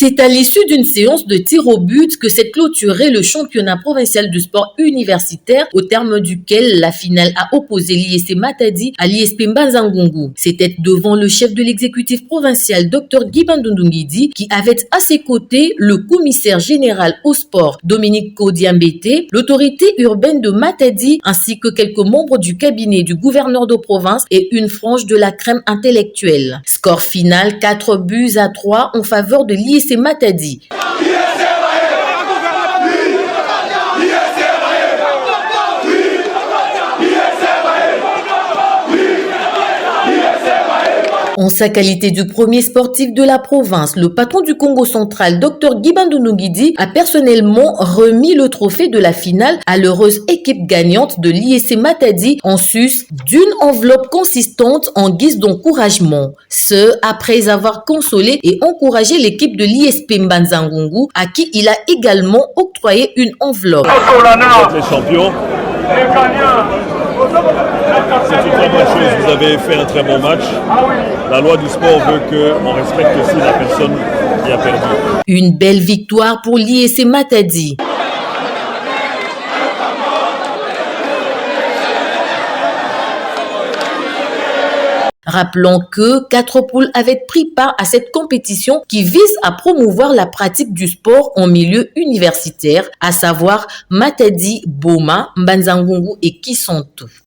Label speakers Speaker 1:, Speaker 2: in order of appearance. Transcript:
Speaker 1: C'est à l'issue d'une séance de tir au but que s'est clôturé le championnat provincial de sport universitaire, au terme duquel la finale a opposé l'ISC Matadi à l'ISP Mbanza-Ngungu. C'était devant le chef de l'exécutif provincial, Dr Guy Bandundungidi, qui avait à ses côtés le commissaire général au sport, Dominique Kodiambete, l'autorité urbaine de Matadi, ainsi que quelques membres du cabinet du gouverneur de province et une frange de la crème intellectuelle. Score final 4-3 en faveur de l'ISC Matadi. En sa qualité du premier sportif de la province, le patron du Congo central, Dr Guy Bandundungidi, a personnellement remis le trophée de la finale à l'heureuse équipe gagnante de l'ISC Matadi en sus d'une enveloppe consistante en guise d'encouragement. Ce, après avoir consolé et encouragé l'équipe de l'ISP Mbanza-Ngungu, à qui il a également octroyé une enveloppe.
Speaker 2: Les champions. C'est une très bonne chose, vous avez fait un très bon match. La loi du sport veut qu'on respecte aussi la personne qui a perdu.
Speaker 1: Une belle victoire pour l'ISC Matadi. Rappelons que 4 poules avaient pris part à cette compétition qui vise à promouvoir la pratique du sport en milieu universitaire, à savoir Matadi, Boma, Mbanza-Ngungu et Kisantu.